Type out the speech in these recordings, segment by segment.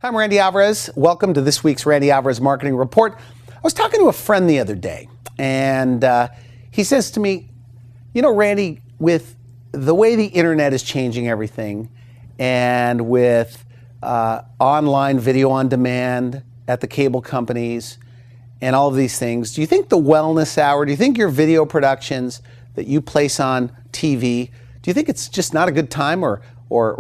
I'm Randy Alvarez. Welcome to this week's Randy Alvarez Marketing Report. I was talking to a friend the other day, and he says to me, you know, Randy, with the way the internet is changing everything, and with online video on demand at the cable companies and all of these things, do you think the wellness hour, do you think your video productions that you place on TV, do you think it's just not a good time or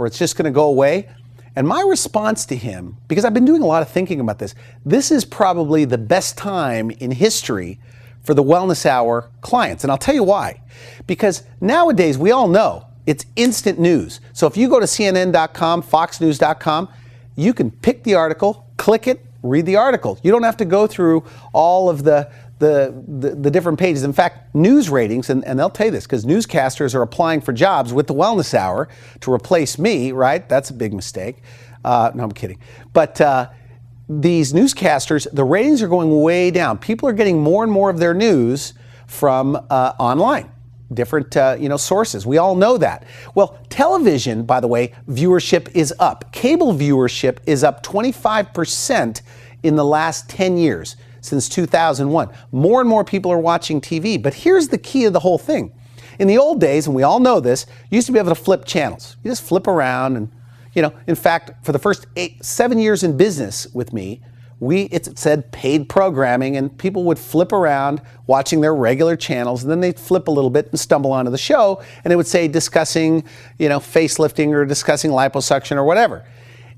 it's just going to go away? And my response to him, because I've been doing a lot of thinking about this is probably the best time in history for the Wellness Hour clients. And I'll tell you why. Because nowadays, we all know it's instant news. So if you go to CNN.com, FoxNews.com, you can pick the article, click it, read the article. You don't have to go through all of the different pages. In fact, news ratings, and they'll tell you this, because newscasters are applying for jobs with the Wellness Hour to replace me, right? That's a big mistake. No, I'm kidding. But these newscasters, the ratings are going way down. People are getting more and more of their news from online, different sources. We all know that. Well, television, by the way, viewership is up. Cable viewership is up 25% in the last 10 years. Since 2001. More and more people are watching TV. But here's the key of the whole thing. In the old days, and we all know this, you used to be able to flip channels. You just flip around and, in fact, for the first 7 years in business with me, it said paid programming, and people would flip around watching their regular channels, and then they'd flip a little bit and stumble onto the show, and it would say discussing, facelifting or discussing liposuction or whatever.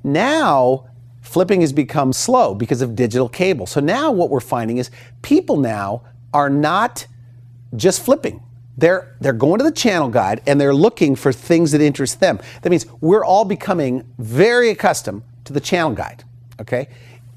Now, flipping has become slow because of digital cable. So now what we're finding is people now are not just flipping. They're going to the channel guide and they're looking for things that interest them. That means we're all becoming very accustomed to the channel guide, okay?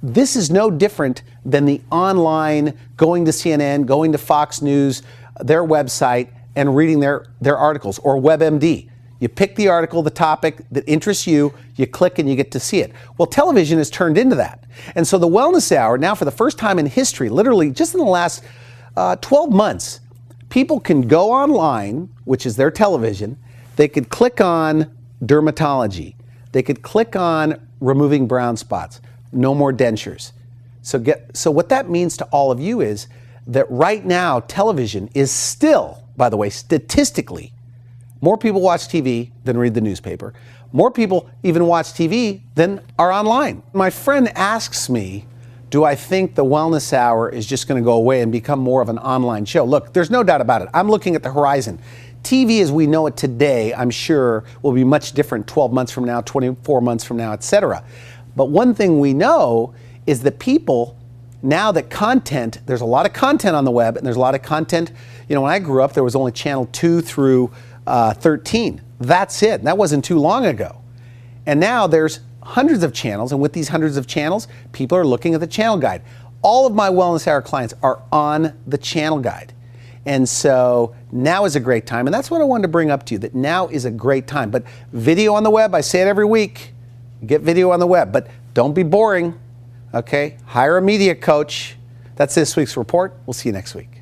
This is no different than the online going to CNN, going to Fox News, their website, and reading their articles, or WebMD. You pick the article, the topic that interests you, you click and you get to see it. Well, television has turned into that. And so the Wellness Hour, now for the first time in history, literally just in the last 12 months, people can go online, which is their television. They could click on dermatology. They could click on removing brown spots, no more dentures. So what that means to all of you is that right now, television is still, by the way, statistically, more people watch TV than read the newspaper. More people even watch TV than are online. My friend asks me, do I think the Wellness Hour is just going to go away and become more of an online show? Look, there's no doubt about it. I'm looking at the horizon. TV as we know it today, I'm sure, will be much different 12 months from now, 24 months from now, etc. But one thing we know is that people, now that content, there's a lot of content on the web, and there's a lot of content, when I grew up, there was only channel 2 through 13. That's it. That wasn't too long ago. And now there's hundreds of channels, and with these hundreds of channels, people are looking at the channel guide. All of my Wellness Hour clients are on the channel guide. And so now is a great time, and that's what I wanted to bring up to you, that now is a great time. But video on the web, I say it every week, get video on the web, but don't be boring, okay? Hire a media coach. That's this week's report. We'll see you next week.